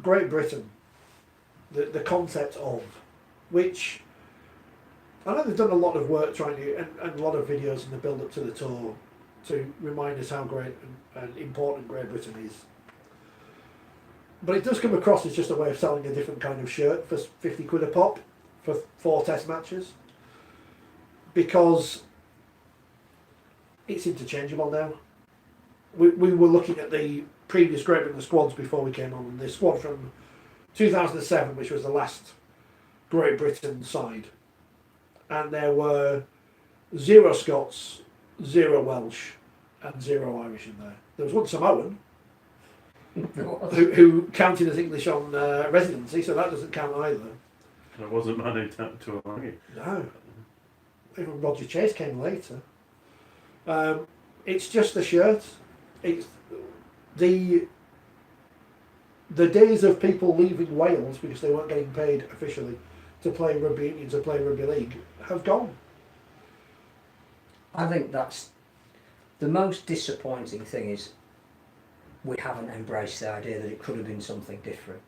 Great Britain, the concept of, which I know they've done a lot of work trying to, and a lot of videos in the build up to the tour to remind us how great and important Great Britain is. But it does come across as just a way of selling a different kind of shirt for 50 quid a pop for 4 test matches. Because it's interchangeable now. We were looking at the previous Great Britain squads before we came on. The squad from 2007, which was the last Great Britain side. And there were 0 Scots, 0 Welsh, and 0 Irish in there. There was one Samoan, who counted as English on residency, so that doesn't count either. And it wasn't Manu Tuilagi. No. Even Roger Chase came later. It's just the shirt. It's the days of people leaving Wales because they weren't getting paid officially to play rugby union, to play rugby league, have gone. I think that's the most disappointing thing is we haven't embraced the idea that it could have been something different,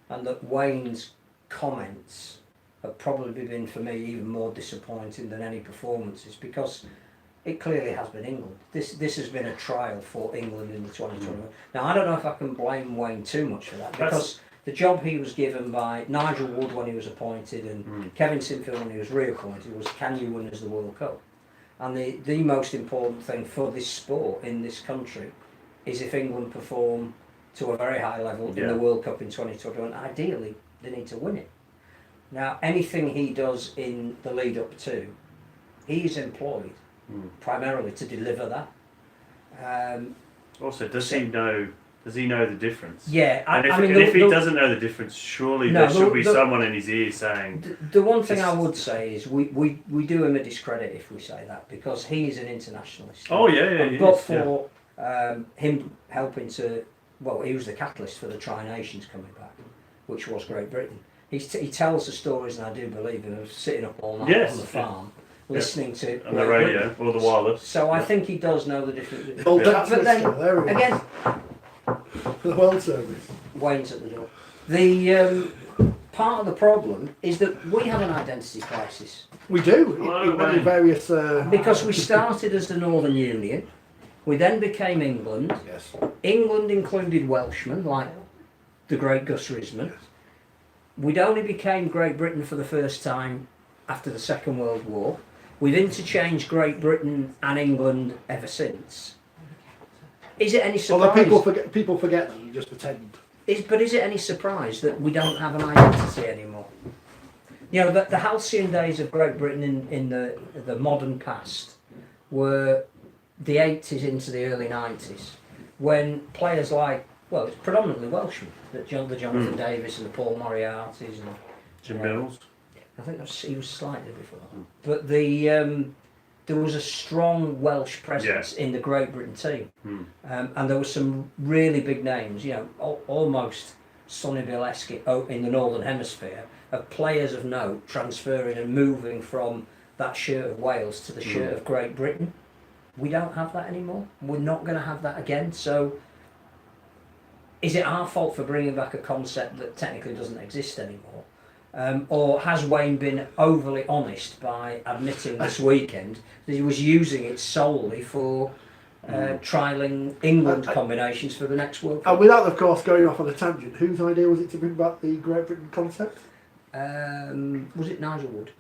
and that Wayne's comments have probably been for me even more disappointing than any performances, because it clearly has been England. This has been a trial for England in the 2021. Now I don't know if I can blame Wayne too much for that, because the job he was given by Nigel Wood when he was appointed and Kevin Sinfield when he was reappointed was, can you win us the World Cup? And the most important thing for this sport in this country is if England perform to a very high level in the World Cup in 2021, ideally they need to win it. Now, anything he does in the lead up to, he's employed primarily to deliver that. Also, does he know the difference? Yeah, and if he doesn't know the difference, surely there should be someone in his ear saying... The one thing I would say is we do him a discredit if we say that, because he is an internationalist. Oh, yeah. But for him helping to... Well, he was the catalyst for the Tri-Nations coming back, which was Great Britain. He tells the stories, and I do believe him, of sitting up all night on the farm, listening to... On the radio, or the wireless. So I think he does know the difference. But then, again... For the World Service. Wayne's at the door. The part of the problem is that we have an identity crisis. We do, in various... Because we started as the Northern Union, we then became England. Yes. England included Welshmen, like the great Gus Risman. Yes. We'd only became Great Britain for the first time after the Second World War. We've interchanged Great Britain and England ever since. Is it any surprise? Although people forget that, you just pretend. But is it any surprise that we don't have an identity anymore? You know, the halcyon days of Great Britain in the modern past were the 80s into the early 90s, when players like, well, it's predominantly Welshmen, the Jonathan Davis and the Paul Moriartys and Jim Mills. I think he was slightly before that. But there was a strong Welsh presence in the Great Britain team, and there were some really big names, you know, almost Sonny Bill-esque in the Northern Hemisphere, of players of note transferring and moving from that shirt of Wales to the shirt of Great Britain. We don't have that anymore. We're not going to have that again. So, is it our fault for bringing back a concept that technically doesn't exist anymore? Or has Wayne been overly honest by admitting this weekend that he was using it solely for trialling England combinations for the next World Cup? And without, of course, going off on a tangent, whose idea was it to bring back the Great Britain concept? Was it Nigel Wood?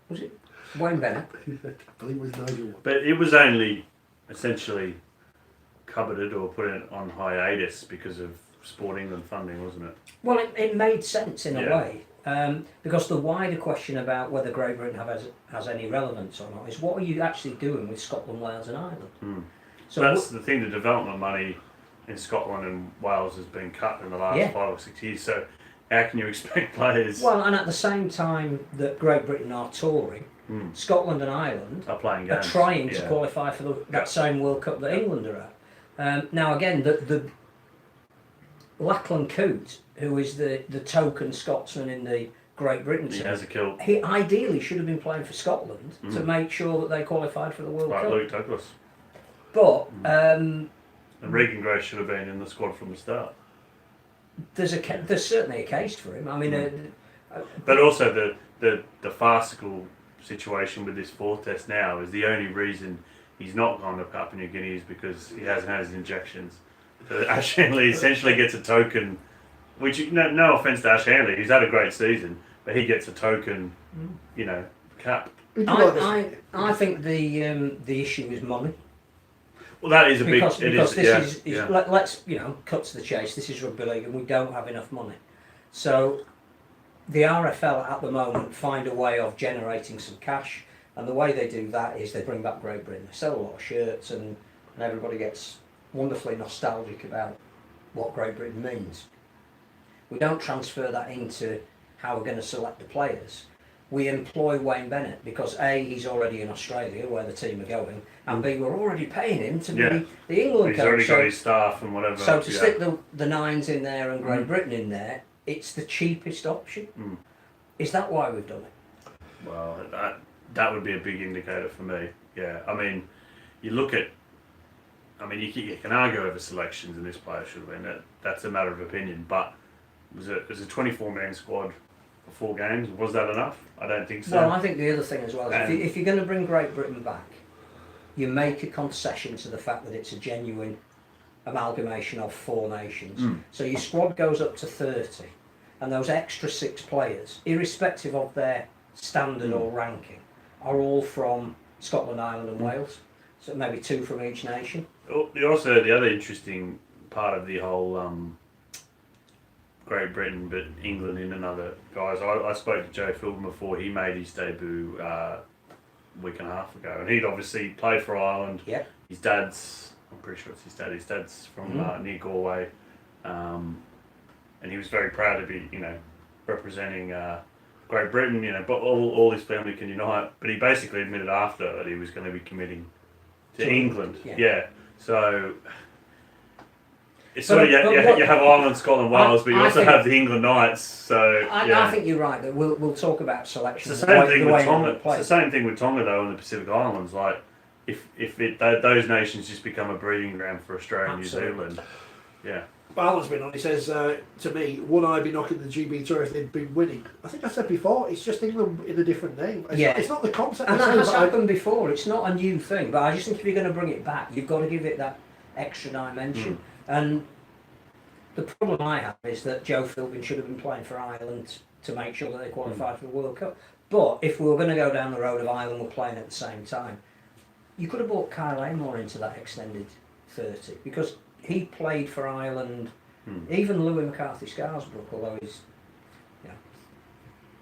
Was it Wayne Bennett? I believe it was Nigel Wood. But it was only essentially coveted or put it on hiatus because of Sport England funding, wasn't it? Well, it made sense in a way, because the wider question about whether Great Britain has any relevance or not is, what are you actually doing with Scotland, Wales and Ireland? So that's the thing, the development money in Scotland and Wales has been cut in the last 5 or 6 years, so how can you expect players... Well, and at the same time that Great Britain are touring, Scotland and Ireland are playing games, trying to qualify for that same World Cup that England are at. Now again, the Lachlan Coote, who is the token Scotsman in the Great Britain team, he has a kill. He ideally should have been playing for Scotland to make sure that they qualified for the World Cup. Luke Douglas. But and Regan Gray should have been in the squad from the start. there's certainly a case for him. I mean, but also the farcical situation with this fourth test now is the only reason he's not gone to Papua New Guinea is because he hasn't had his injections. So Ash Hanley essentially gets a token, which no offence to Ash Hanley, he's had a great season, but he gets a token, cap. I think the issue is money. Well, that is a big. Because this is let's cut to the chase. This is rugby league, and we don't have enough money. So the RFL at the moment find a way of generating some cash, and the way they do that is they bring back Great Britain. They sell a lot of shirts, and everybody gets wonderfully nostalgic about what Great Britain means. We don't transfer that into how we're going to select the players. We employ Wayne Bennett because A, he's already in Australia where the team are going, and B, we're already paying him to be the England coach. He's already got his staff and whatever. So to stick the Nines in there and Great Britain in there, it's the cheapest option. Is that why we've done it? Well, that would be a big indicator for me. Yeah, I mean, you look at. I mean, you can argue over selections, and this player should win. That's a matter of opinion. But was a 24-man squad for 4 games? Was that enough? I don't think so. Well, I think the other thing as well is if you're going to bring Great Britain back, you make a concession to the fact that it's a genuine amalgamation of 4 nations. So your squad goes up to 30, and those extra 6 players, irrespective of their standard or ranking, are all from Scotland, Ireland and Wales. So maybe 2 from each nation. Also, the other interesting part of the whole Great Britain, but England in another guys. I spoke to Joe Philbin before he made his debut a week and a half ago, and he'd obviously played for Ireland. Yeah. His dad's, I'm pretty sure it's his dad. His dad's from near Galway, and he was very proud to be, representing Great Britain. But all his family can unite. But he basically admitted after that he was going to be committing to England. Yeah. So. It's sort of, you have Ireland, Scotland, Wales, but you also have the England Knights. So I think you're right. That we'll talk about selection. It's the same thing with Tonga. It's the same thing with Tonga though, in the Pacific Islands. Like if those nations just become a breeding ground for Australia and New Zealand. Yeah. Alan's been on. He says to me, would I be knocking the GB Tour if they'd been winning? I think I said before, it's just England in a different name. It's not the concept. And that has happened before. It's not a new thing. But I just think if you're going to bring it back, you've got to give it that extra dimension. And the problem I have is that Joe Philbin should have been playing for Ireland to make sure that they qualified for the World Cup. But if we were going to go down the road of Ireland were playing at the same time, you could have brought Kyle Amor into that extended 30 because he played for Ireland. Even Louis McCarthy Scarsbrook, although he's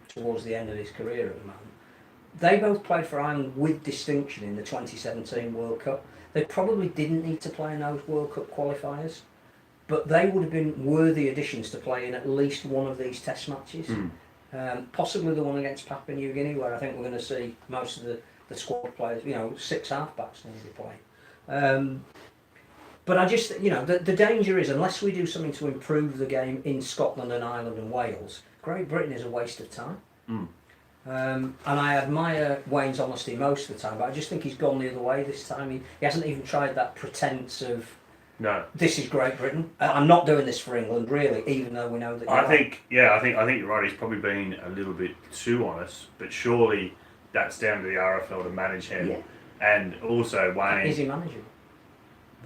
towards the end of his career at the moment, they both played for Ireland with distinction in the 2017 World Cup. They probably didn't need to play in those World Cup qualifiers, but they would have been worthy additions to play in at least one of these test matches. Possibly the one against Papua New Guinea, where I think we're going to see most of the squad players, 6 halfbacks need to play. But I just, the danger is, unless we do something to improve the game in Scotland and Ireland and Wales, Great Britain is a waste of time. And I admire Wayne's honesty most of the time, but I just think he's gone the other way this time. He hasn't even tried that pretense of, this is Great Britain. I'm not doing this for England, really, even though we know that. I think you're right. He's probably been a little bit too honest, but surely that's down to the RFL to manage him. Yeah. And also Wayne. Is he managing?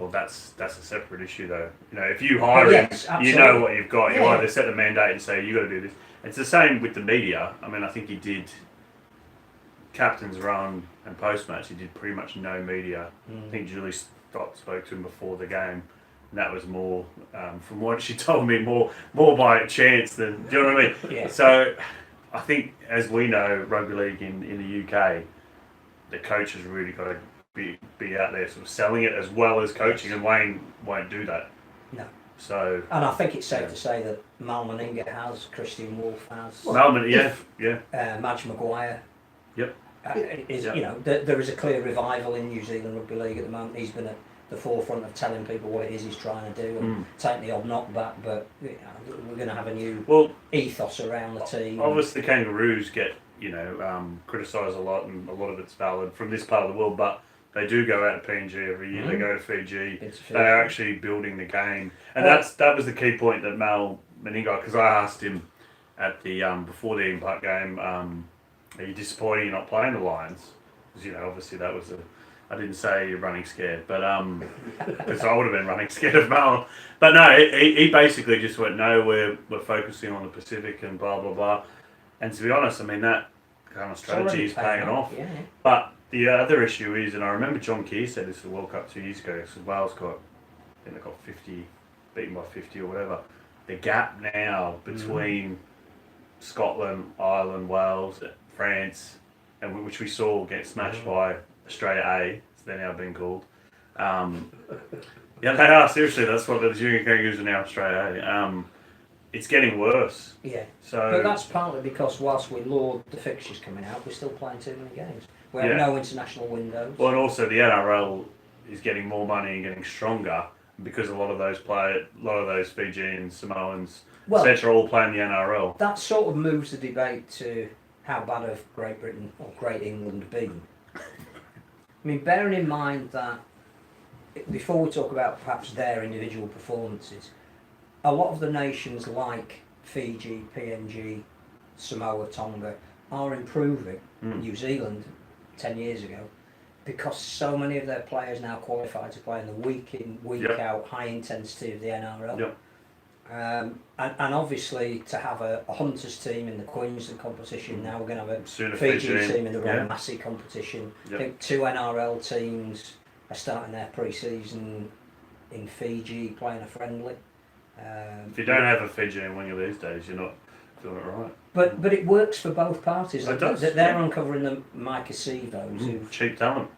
Well, that's a separate issue, though. If you hire him, absolutely. You know what you've got. You either set the mandate and say you got to do this. It's the same with the media. I mean, I think he did captain's run and post match. He did pretty much no media. I think Julie Stott spoke to him before the game, and that was more, from what she told me, more by chance than. Do you know what I mean? Yeah. So, I think, as we know, rugby league in the UK, the coach has really got to be out there sort of selling it as well as coaching, and Wayne won't do that. No. So. And I think it's safe to say that Mal Meninga has, Christian Wolf has. Madge Maguire. Yep. There is a clear revival in New Zealand Rugby League at the moment. He's been at the forefront of telling people what it is he's trying to do and take the odd knockback, but we're going to have a new ethos around the team. Obviously, the Kangaroos get criticised a lot, and a lot of it's valid from this part of the world, but they do go out to PNG every year. They go to Fiji. They are actually building the game, and that was the key point that Mal Meningo, because I asked him at the before the Impact game, are you disappointed you're not playing the Lions? Because obviously that was I didn't say you're running scared, but because I would have been running scared of Mal. But no, he basically just went, no, we're focusing on the Pacific and blah blah blah. And to be honest, I mean that kind of strategy is paying off. Yeah. But the other issue is, and I remember John Keir said this at the World Cup 2 years ago, because Wales they got 50, beaten by 50 or whatever. The gap now between Scotland, Ireland, Wales, France, and which we saw get smashed by Australia A, as they're now being called. Yeah, they are, seriously, that's what the Junior Kangaroos are now, Australia A. It's getting worse. Yeah. So, but that's partly because whilst we laud the fixtures coming out, we're still playing too many games. We have no international windows. Well, and also the NRL is getting more money and getting stronger because a lot of those Fijians, Samoans, etc., all playing the NRL. That sort of moves the debate to how bad have Great Britain or Great England been. I mean, bearing in mind that before we talk about perhaps their individual performances, a lot of the nations like Fiji, PNG, Samoa, Tonga are improving. New Zealand 10 years ago, because so many of their players now qualify to play in the week in, week out, high intensity of the NRL. And obviously to have a Hunters team in the Queensland competition, now we're going to have a Fiji team in the Ronamasi competition. I think 2 NRL teams are starting their pre-season in Fiji, playing a friendly. If you don't have a Fijian one of these days, you're not doing it right. But it works for both parties. It does. They're uncovering the Micah Sivos, who cheap talent.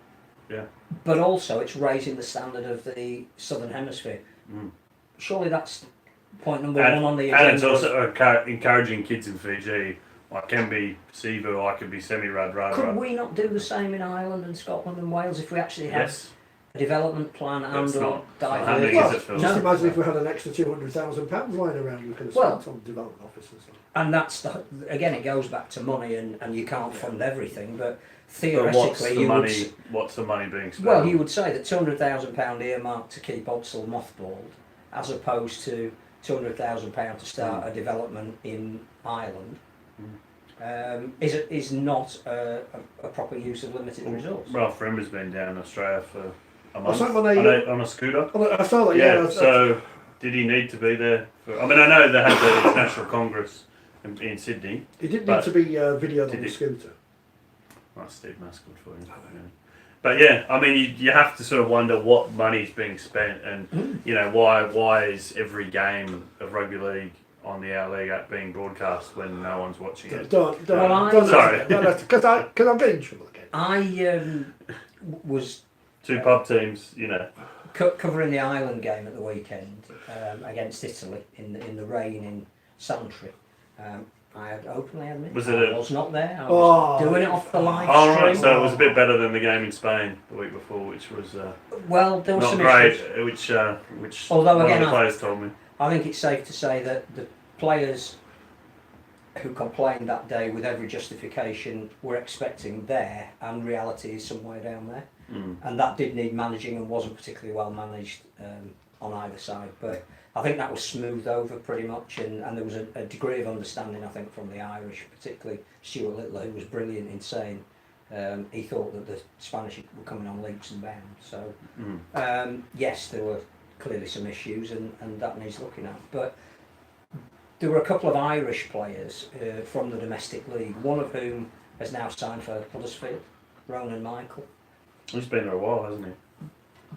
Yeah. But also it's raising the standard of the Southern Hemisphere. Surely that's point number one on the agenda. And it's also encouraging kids in Fiji. I can be Sivu, I can be Semi-Rad Radha. Could we not do the same in Ireland and Scotland and Wales if we actually had a development plan and or divergence? Just imagine if we had an extra £200,000 lying around, we could have spent on development officers. And that's again, it goes back to money, and you can't fund everything, but theoretically, what's the money being spent? Well, you would say that £200,000 earmarked to keep Odsal mothballed, as opposed to £200,000 to start a development in Ireland, is not a proper use of limited resource. Ralph Rimmer's been down in Australia for a month on a scooter. I saw that. So did he need to be there? I know they had the International Congress in Sydney. He didn't need to be videoed on the scooter. That's Steve Mascott for you. But yeah, I mean, you have to sort of wonder what money's being spent, and why is every game of rugby league on the Our League app being broadcast when no one's watching it? Don't sorry, because I'm getting in trouble again. I was 2 pub teams, covering the Ireland game at the weekend against Italy in the rain in Santry. I openly admit I was not there. I was doing it off the live stream. Right, so it was a bit better than the game in Spain the week before, which was there was not some great. Issues. Which although one again, of the players told me. I think it's safe to say that the players who complained that day with every justification were expecting there, and reality is somewhere down there. And that did need managing and wasn't particularly well managed on either side. But I think that was smoothed over pretty much, and there was a degree of understanding, I think, from the Irish, particularly Stuart Littler, who was brilliant in saying he thought that the Spanish were coming on leaps and bounds. So, yes, there were clearly some issues, and that needs looking at. But there were a couple of Irish players from the domestic league, one of whom has now signed for Huddersfield, Ronan Michael. He's been there a while, hasn't he?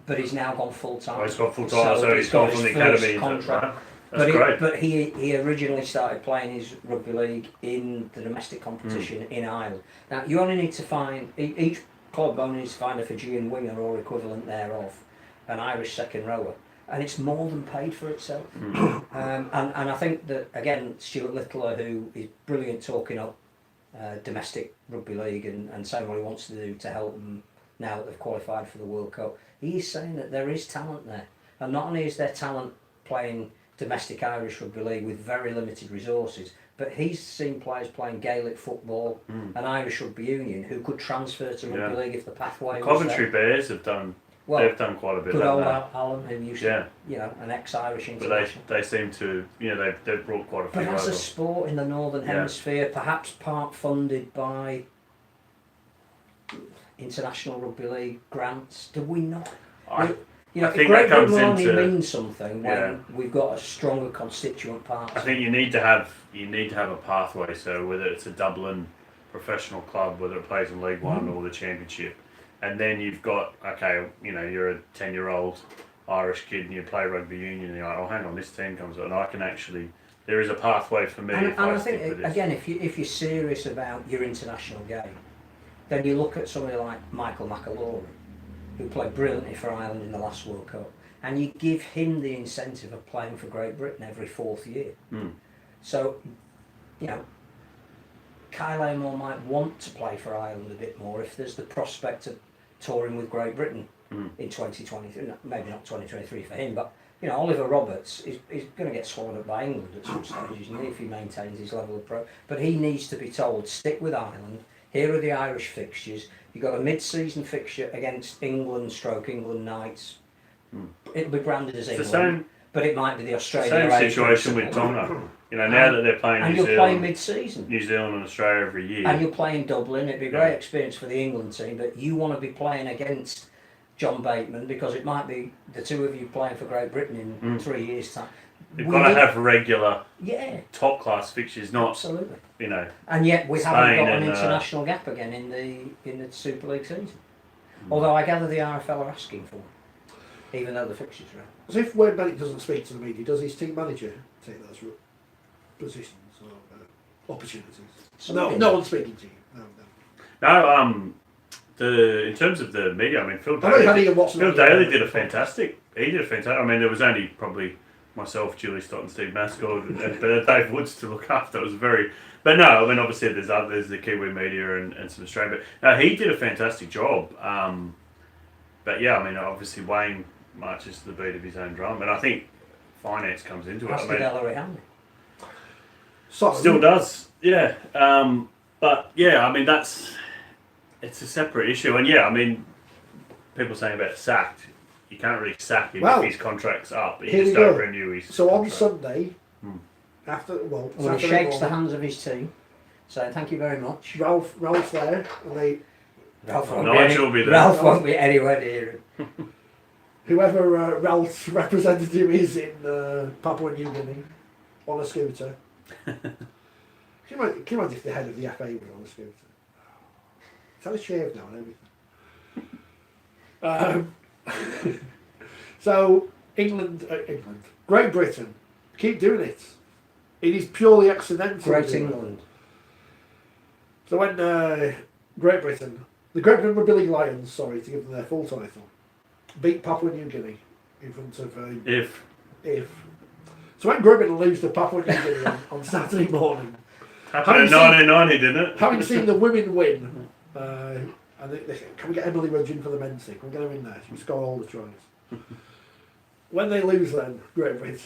But he's now gone full time. Oh, he's gone full time, so he's gone from the academy. Contract. That's great. But he originally started playing his rugby league in the domestic competition in Ireland. Now, you only need to find, each club only needs to find a Fijian winger or equivalent thereof, an Irish second rower, and it's more than paid for itself. And I think that, again, Stuart Littler, who is brilliant talking up domestic rugby league and saying what he wants to do to help them now that they've qualified for the World Cup, he's saying that there is talent there. And not only is there talent playing domestic Irish rugby league with very limited resources, but he's seen players playing Gaelic football and Irish rugby union who could transfer to rugby league if the pathway was Coventry there. Bears have done Well, they've done quite a bit. good old haven't Alan, who used they? to, an ex-Irish But international. they seem to, they've brought quite a few But as a over. sport in the Northern Hemisphere, perhaps part funded by International Rugby League grants, do we not? I think Great that comes Britain will only into. mean something when we've got a stronger constituent part. I think you need to have a pathway. So whether it's a Dublin professional club, whether it plays in League One or the Championship, and then you've got you're a 10-year-old Irish kid and you play rugby union, and you're like, oh, hang on, this team comes up, and I can actually. There is a pathway for me. And I think stick with this. again, if you're serious about your international game, then you look at somebody like Michael McAlory, who played brilliantly for Ireland in the last World Cup, and you give him the incentive of playing for Great Britain every fourth year. So, Kyle Amor might want to play for Ireland a bit more if there's the prospect of touring with Great Britain in 2023. Maybe not 2023 for him, but Oliver Roberts is going to get swallowed up by England at some stage, isn't he, if he maintains his level of pro. But he needs to be told, stick with Ireland. Here are the Irish fixtures. You've got a mid-season fixture against England Knights. It'll be branded as England, but it might be the Australian. Same situation with Tonga. Now that they're playing and New you're Zealand, playing mid-season. New Zealand and Australia every year. And you're playing Dublin. It'd be a great experience for the England team, but you want to be playing against John Bateman because it might be the two of you playing for Great Britain in 3 years' time. You've got to have regular, top-class fixtures, not absolutely. And yet we Spain haven't got an and, international gap again in the Super League season. Although I gather the RFL are asking for it, even though the fixtures are out. As if Wayne Bennett doesn't speak to the media, does his team manager take those positions or opportunities? No one's speaking to you. No. In terms of the media, I mean, Phil I know Daly did a fantastic. He did a fantastic. I mean, there was only probably myself, Julie Stott, and Steve Mascord, and Dave Woods to look after. It was very. But no, I mean, obviously there's others, the Kiwi media and some Australian. But no, he did a fantastic job. But yeah, I mean, obviously Wayne marches to the beat of his own drum, and I think finance comes into it. Still does, yeah. But yeah, I mean it's a separate issue, and yeah, I mean, people saying about sacked. You can't really sack him if his contract's up. You just don't renew his. So contract. on Sunday, he shakes the hands of his team, saying thank you very much. Ralph's there, and Ralph won't be anywhere near him. Whoever Ralph's representative is in Papua New Guinea on a scooter. Can you imagine if the head of the FA was on a scooter? It's had a shave now and everything. So Great Britain, keep doing it. It is purely accidental. Great England. So when Great Britain, the Great Britain Rugby League Lions, to give them their full title, beat Papua New Guinea in front of if. So when Great Britain lose to Papua New Guinea on Saturday morning, happened in 1990, didn't it? Having seen the women win, and can we get Emily Rudgeon for the men's team? Can we get her in there? She can score all the tries. When they lose, then Great Britain.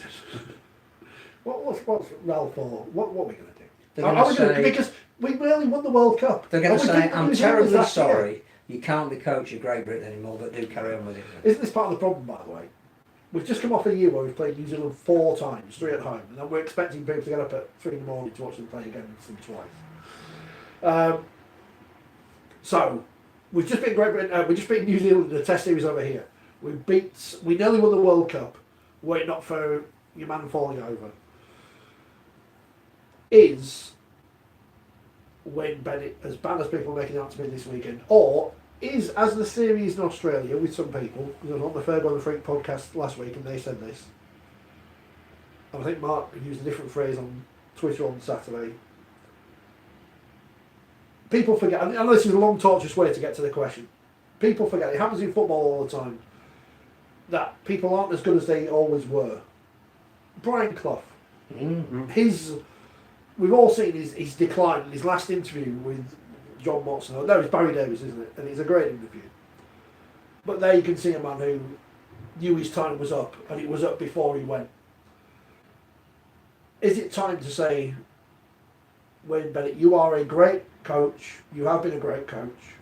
What's Ralph for? What are we going to do? Because we barely won the World Cup. They're going to say, I'm terribly sorry, you can't be coach of Great Britain anymore, but do carry on with it. Isn't this part of the problem, by the way? We've just come off a year where we've played New Zealand 4 times, 3 at home, and then we're expecting people to get up at 3 in the morning to watch them play against them twice. So, we've just beat Great Britain, we just beat New Zealand in the Test series over here. We nearly won the World Cup, were it not for your man falling over. Is Wayne Bennett as bad as people are making out to be this weekend, or is, as the series in Australia with some people, because I was on the Ferg on the Freak podcast last week and they said this, and I think Mark used a different phrase on Twitter on Saturday. People forget, I know this is a long tortuous way to get to the question, people forget, it happens in football all the time, that people aren't as good as they always were. Brian Clough, we've all seen his decline in his last interview with John Watson. No, it's Barry Davies, isn't it? And it's a great interview. But there you can see a man who knew his time was up, and it was up before he went. Is it time to say, Wayne Bennett, you are a great coach, you have been a great coach,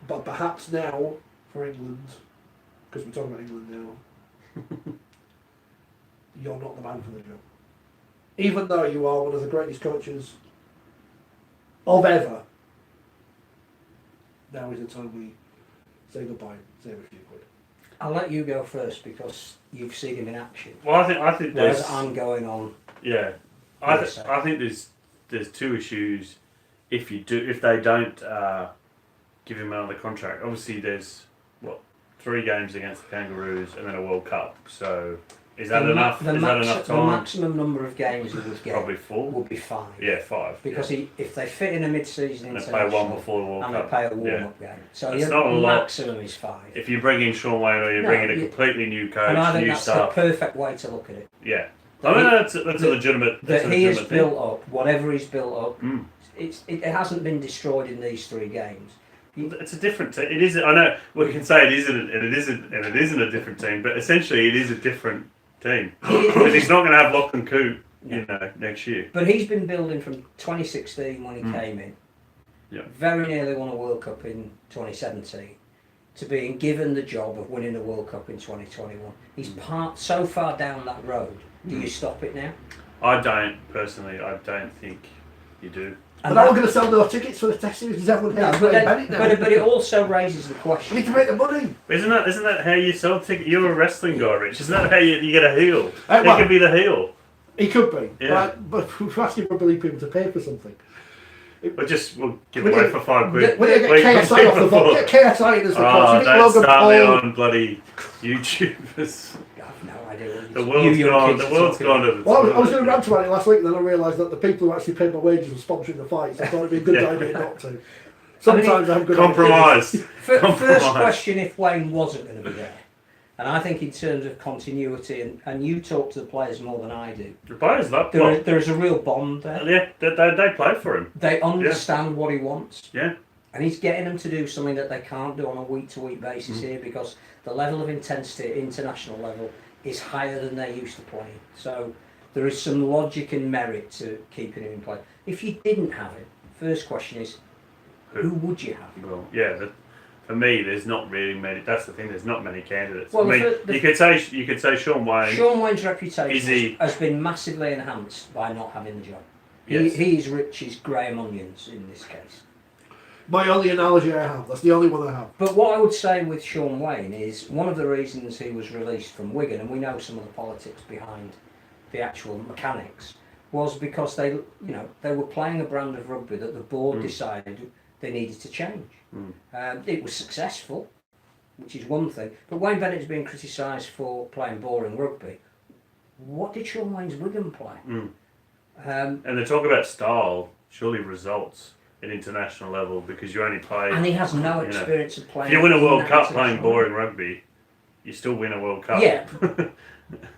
but perhaps now, for England, because we're talking about England now, you're not the man for the job. Even though you are one of the greatest coaches of ever, now is the time we say goodbye, save a few quid. I'll let you go first because you've seen him in action. Well, I think Whereas there's I'm going on. yeah. I think there's two issues. If they don't give him another contract, obviously there's 3 games against the Kangaroos and then a World Cup. So is that enough? Is that enough The time? maximum number of games he would get Probably 4. would be 5. Yeah, 5. Because if they fit in a mid-season And they international play one before the World and Cup. they play a warm-up game, so It's the not a lot. maximum is 5. If you bring in Sean Wayne or you No, bring in a you- completely new coach, And I think new that's stuff, the perfect way to look at it. yeah. That I mean, he- that's a legitimate. That's That a he has legitimate thing. built up, whatever he's built up, Mm. it hasn't been destroyed in these 3 games. It's a different team. It is. I know we can say it isn't, and it isn't a different team. But essentially, it is a different team because he's not going to have Lachlan Coote, next year. But he's been building from 2016 when he came in. Yeah. Very nearly won a World Cup in 2017. To being given the job of winning a World Cup in 2021. He's so far down that road. Do you stop it now? I don't personally. I don't think you do. But now we're going to sell no tickets for the test series because everyone hates Wayne Bennett now. But it also raises the We question. need to make the money. Isn't that how you sell tickets? You're a wrestling guy, Rich. Isn't that how you get a heel? He well- could be the heel. He could be. Yeah. But we're asking probably people to pay for something. We'll give We away need- for £5. We're going to get KSI off the boat. Get KSI in as the coach. Oh, You think don't Logan start me Paul... on bloody YouTubers. I have no idea what The you world's young gone. kids The are world's talking gone about. over the Well, I was toilet. going to rant about it last week, and then I realised that the people who actually paid my wages were sponsoring the fights. I thought it'd be a good Yeah. idea not to. Sometimes I have good Compromise. First Compromise. question, if Wayne wasn't going to be there. And I think in terms of continuity, and you talk to the players more than I do, The players love there is a real bond there. Yeah, they play for him. They understand what he wants. Yeah. And he's getting them to do something that they can't do on a week-to-week basis here because the level of intensity at international level is higher than they're used to playing. So there is some logic and merit to keeping him in play. If you didn't have him, first question is, who would you have? Well, yeah. For me, there's not really many. That's the thing. There's not many candidates. Well, I mean, you could say Sean Wayne. Sean Wayne's Is reputation he- has been massively enhanced by not having the job. Yes. He's Rich's Graham Onions in this case. My only analogy I have. That's the only one I have. But what I would say with Sean Wayne is one of the reasons he was released from Wigan, and we know some of the politics behind the actual mechanics, was because they were playing a brand of rugby that the board decided they needed to change. It was successful, which is one thing, but Wayne Bennett has been criticised for playing boring rugby. What did Sean Wayne's Wigan play? And they talk about style, surely results at international level because you only play. And he has no experience of playing. If you win a in World that Cup playing international boring rugby, you still win a World Cup. Yeah.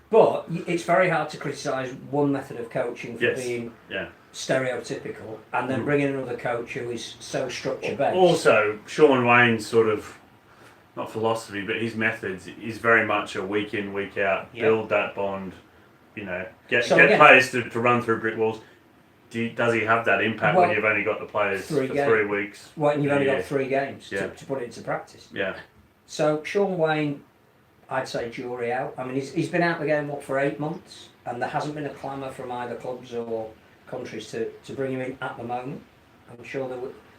But it's very hard to criticise one method of coaching for Yes. being Yeah. stereotypical and then bring in another coach who is so structure based. Also, Sean Wayne's sort of, not philosophy, but his methods is very much a week in, week out, Yeah. build that bond, get So again- players to run through brick walls. Does he have that impact Well, when you've only got the players for 3 games. 3 weeks? Well, you've only Yeah. got 3 games Yeah. to put it into practice. Yeah. So Sean Wayne, I'd say jury out. I mean, he's been out the game, for 8 months? And there hasn't been a clamour from either clubs or countries to bring him in at the moment. I'm sure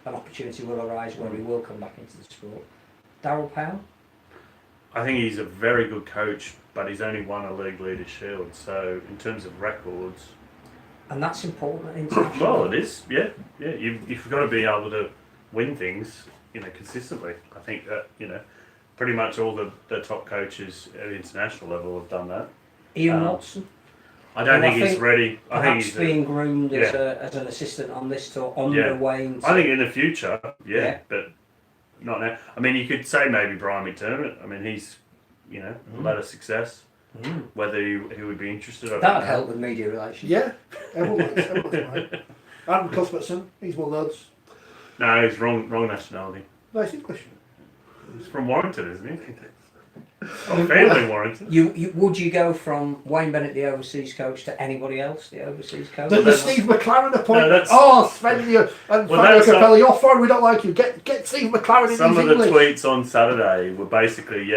an opportunity will arise where he will come back into the sport. Darryl Powell? I think he's a very good coach, but he's only won a League Leaders' Shield. So, in terms of records, And that's important at international. well, it is. Yeah, yeah. You've got to be able to win things, consistently. I think that pretty much all the top coaches at the international level have done that. Ian Watson? I don't Well, think I he's think ready. I think Perhaps he's. being groomed as an assistant on this tour under Yeah. Wayne. I think in the future, Yeah. but not now. I mean, you could say maybe Brian McDermott. I mean, he's a lot of success. Whether he would be interested, I don't That'd know. help with media relations. Yeah, everyone's right. Adam Cuthbertson, he's one of those. No, he's wrong nationality. No, he's English. He's from Warrington, isn't he? Family Warrington. Would you go from Wayne Bennett, the overseas coach, to anybody else, the overseas coach? The Steve McLaren appointment. No, Sven you and Well, Fabio that's Capello, you're foreign, we don't like you. Get Steve McLaren in. Some He's of the English. tweets on Saturday were basically,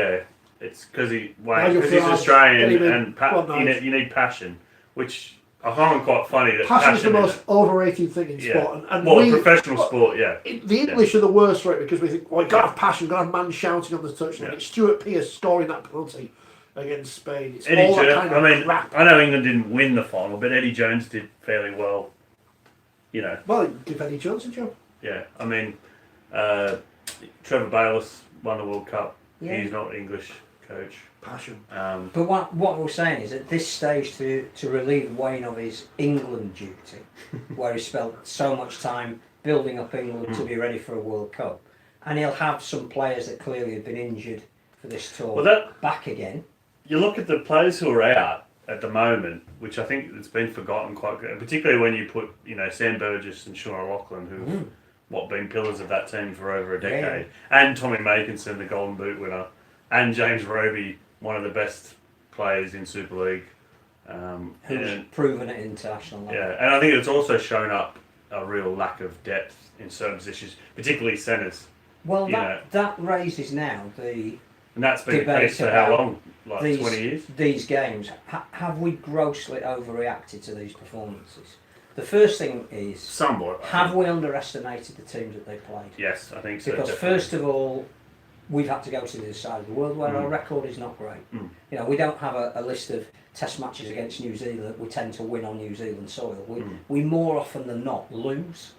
it's because he's Farage, Australian anyway, and you need passion, which I find quite funny. That Passion is the most is- overrated thing in sport. And well, we, professional sport, yeah. The English are the worst for it because we think, well, you got to have passion, you got to have man shouting on the touchline. Yeah. It's Stuart Pearce scoring that penalty against Spain. It's Eddie all that Jones. kind of crap. I know England didn't win the final, but Eddie Jones did fairly well. You know. Well, give Eddie Jones a job. Yeah, I mean, Trevor Bayliss won the World Cup. Yeah. He's not English coach. Passion. But what we're saying is at this stage to relieve Wayne of his England duty, where he spent so much time building up England to be ready for a World Cup, and he'll have some players that clearly have been injured for this tour back again. You look at the players who are out at the moment, which I think it's been forgotten quite good, particularly when you put Sam Burgess and Sean O'Loughlin, who've been pillars of that team for over a decade, and Tommy Makinson, the Golden Boot winner, and James Roby, one of the best players in Super League. Who's proven at international level. Yeah, and I think it's also shown up a real lack of depth in certain positions, particularly centres. Well, that raises now the And that's been the debate case for how long? Like 20 years? These games. Have we grossly overreacted to these performances? The first thing is, Somewhat. have we underestimated the teams that they played? Yes, I think so. Because definitely. first of all, we've had to go to the other side of the world where our record is not great. We don't have a list of test matches against New Zealand that we tend to win on New Zealand soil. We more often than not lose.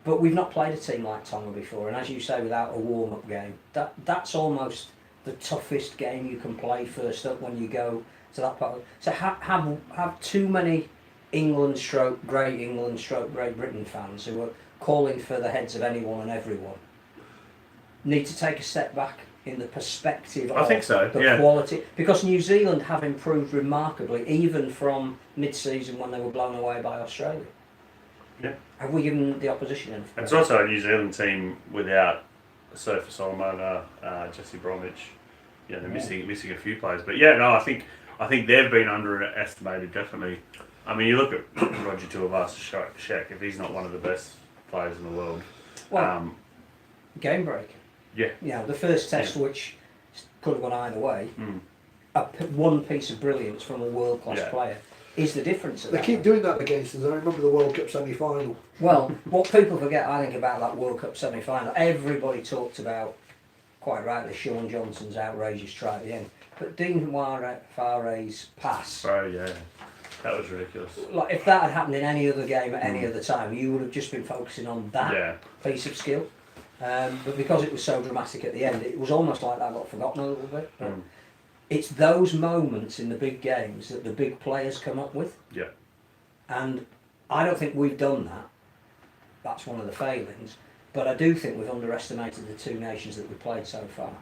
But we've not played a team like Tonga before, and as you say, without a warm-up game, that's almost the toughest game you can play first up when you go to that part. So have too many Great Britain fans who are calling for the heads of anyone and everyone need to take a step back in the perspective I think so, the quality, because New Zealand have improved remarkably even from mid-season when they were blown away by Australia. Yeah. Have we given the opposition enough? It's also a New Zealand team without Sofa Solomona, Jesse Bromwich. They're missing a few players. But I think they've been underestimated, definitely. I mean, you look at Roger Tuivasa-Sheck, if he's not one of the best players in the world. Well, game breaker. Yeah. The first test, which could have gone either way, one piece of brilliance from a world-class player is the difference. They keep doing that against us. I remember the World Cup semi-final. Well, what people forget, I think, about that World Cup semi-final, everybody talked about, quite rightly, Sean Johnson's outrageous try at the end. But Dean Fare's pass... Oh, yeah. That was ridiculous. Like, if that had happened in any other game at any other time, you would have just been focusing on that piece of skill. But because it was so dramatic at the end, it was almost like that got forgotten a little bit. But it's those moments in the big games that the big players come up with. Yeah. And I don't think we've done that. That's one of the failings. But I do think we've underestimated the two nations that we played so far.